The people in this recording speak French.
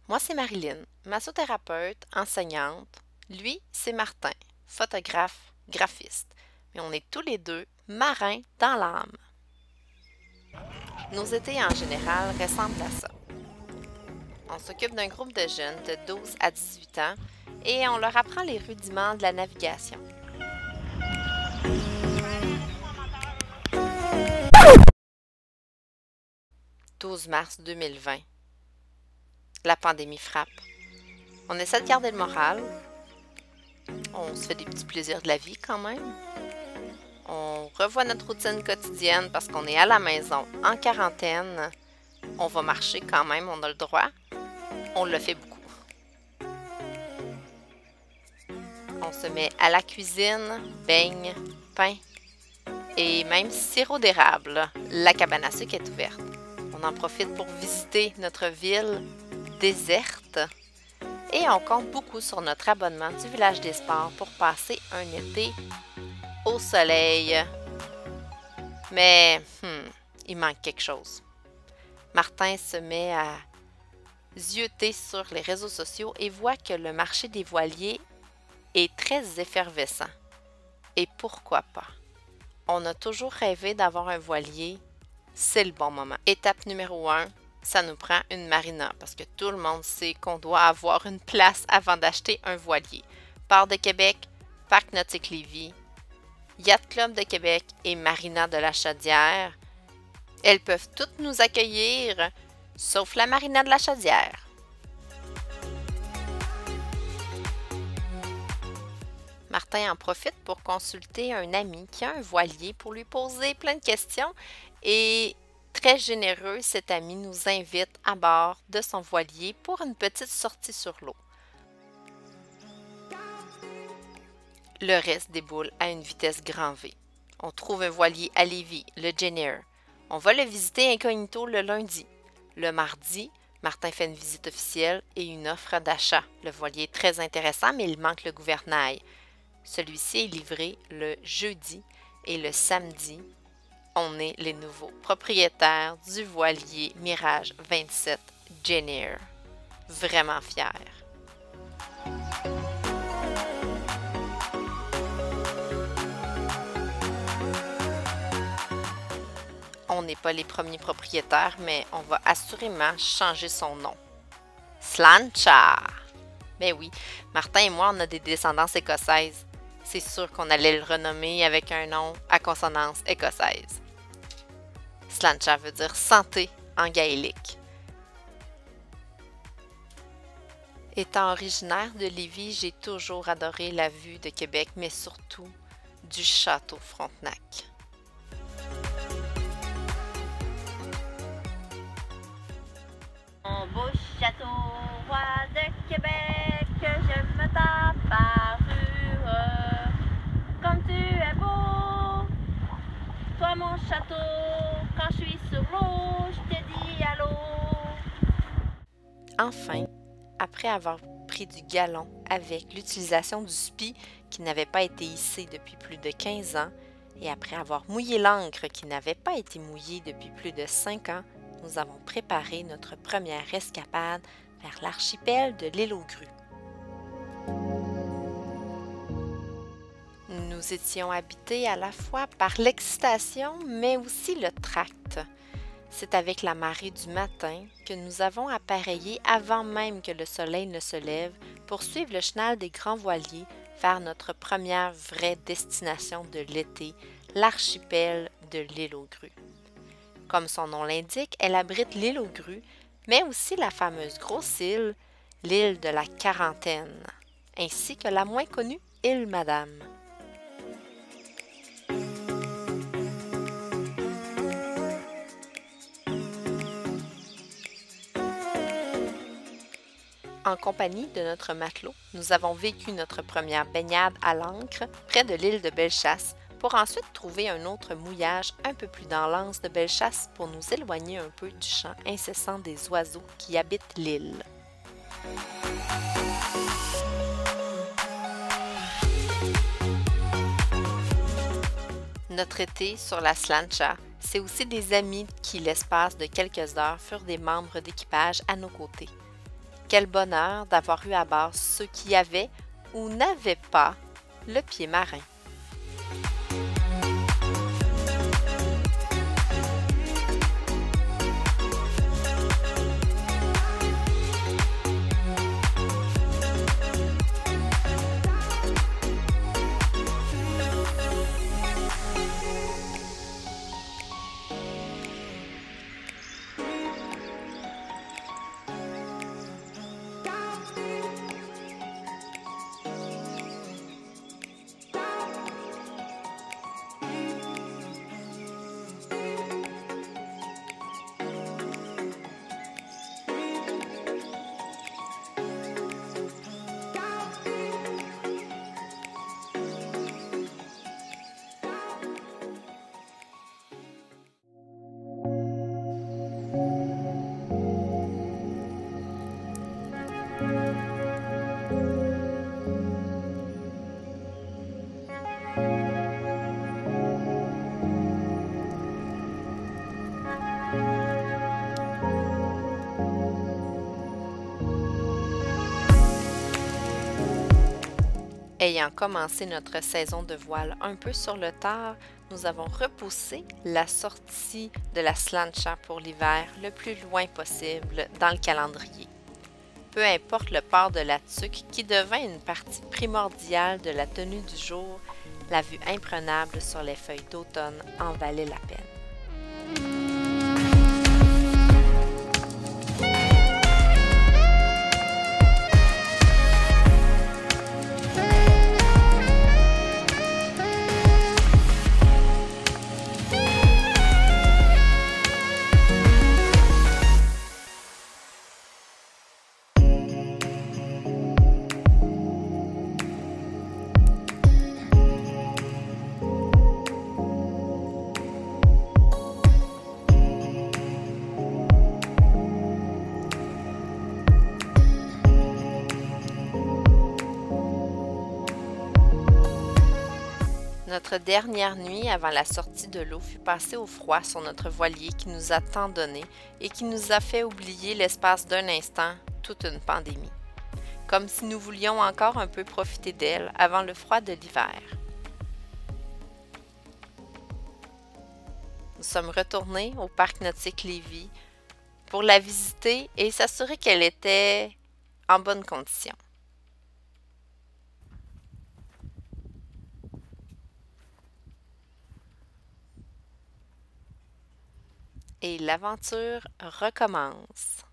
Moi, c'est Marilyn, massothérapeute, enseignante. Lui, c'est Martin, photographe, graphiste. Mais on est tous les deux marins dans l'âme. Nos étés en général ressemblent à ça. On s'occupe d'un groupe de jeunes de 12 à 18 ans et on leur apprend les rudiments de la navigation. « 12 mars 2020. La pandémie frappe. On essaie de garder le moral. On se fait des petits plaisirs de la vie quand même. On revoit notre routine quotidienne parce qu'on est à la maison, en quarantaine. On va marcher quand même, on a le droit. On le fait beaucoup. On se met à la cuisine, beignes, pain et même sirop d'érable. La cabane à sucre est ouverte. On en profite pour visiter notre ville déserte et on compte beaucoup sur notre abonnement du Village des Sports pour passer un été au soleil. Mais il manque quelque chose. Martin se met à zioter sur les réseaux sociaux et voit que le marché des voiliers est très effervescent. Et pourquoi pas? On a toujours rêvé d'avoir un voilier, c'est le bon moment. Étape numéro 1, ça nous prend une marina parce que tout le monde sait qu'on doit avoir une place avant d'acheter un voilier. Port de Québec, Parc Nautique Lévis, Yacht Club de Québec et Marina de la Chaudière. Elles peuvent toutes nous accueillir, sauf la Marina de la Chaudière. Martin en profite pour consulter un ami qui a un voilier pour lui poser plein de questions et très généreux, cet ami nous invite à bord de son voilier pour une petite sortie sur l'eau. Le reste déboule à une vitesse grand V. On trouve un voilier à Lévis, le Jenner. On va le visiter incognito le lundi. Le mardi, Martin fait une visite officielle et une offre d'achat. Le voilier est très intéressant, mais il manque le gouvernail. Celui-ci est livré le jeudi et le samedi. On est les nouveaux propriétaires du voilier Mirage 27 Jenner. Vraiment fiers. On n'est pas les premiers propriétaires, mais on va assurément changer son nom. Slancha! Ben oui, Martin et moi, on a des descendances écossaises. C'est sûr qu'on allait le renommer avec un nom à consonance écossaise. Slancha veut dire santé en gaélique. Étant originaire de Lévis, j'ai toujours adoré la vue de Québec, mais surtout du château Frontenac. Mon beau château, roi de Québec, j'aime ta parure. Comme tu es beau, toi mon château, quand je suis sur l'eau, je te dis allô. Enfin, après avoir pris du galon avec l'utilisation du SPI qui n'avait pas été hissé depuis plus de 15 ans et après avoir mouillé l'encre qui n'avait pas été mouillée depuis plus de 5 ans, nous avons préparé notre première escapade vers l'archipel de l'île aux Grues. Nous étions habités à la fois par l'excitation, mais aussi le tract. C'est avec la marée du matin que nous avons appareillé avant même que le soleil ne se lève pour suivre le chenal des grands voiliers vers notre première vraie destination de l'été, l'archipel de l'île aux Grues. Comme son nom l'indique, elle abrite l'île aux Grues, mais aussi la fameuse grosse île, l'île de la Quarantaine, ainsi que la moins connue île Madame. En compagnie de notre matelot, nous avons vécu notre première baignade à l'ancre près de l'île de Bellechasse pour ensuite trouver un autre mouillage un peu plus dans l'anse de Bellechasse pour nous éloigner un peu du chant incessant des oiseaux qui habitent l'île. Notre été sur la Slancha, c'est aussi des amis qui, l'espace de quelques heures, furent des membres d'équipage à nos côtés. Quel bonheur d'avoir eu à bord ceux qui avaient ou n'avaient pas le pied marin. Ayant commencé notre saison de voile un peu sur le tard, nous avons repoussé la sortie de la Slancha pour l'hiver le plus loin possible dans le calendrier. Peu importe le port de la tuque qui devint une partie primordiale de la tenue du jour, la vue imprenable sur les feuilles d'automne en valait la peine. Notre dernière nuit avant la sortie de l'eau fut passée au froid sur notre voilier qui nous a tant donné et qui nous a fait oublier l'espace d'un instant toute une pandémie, comme si nous voulions encore un peu profiter d'elle avant le froid de l'hiver. Nous sommes retournés au parc nautique Lévis pour la visiter et s'assurer qu'elle était en bonne condition. Et l'aventure recommence.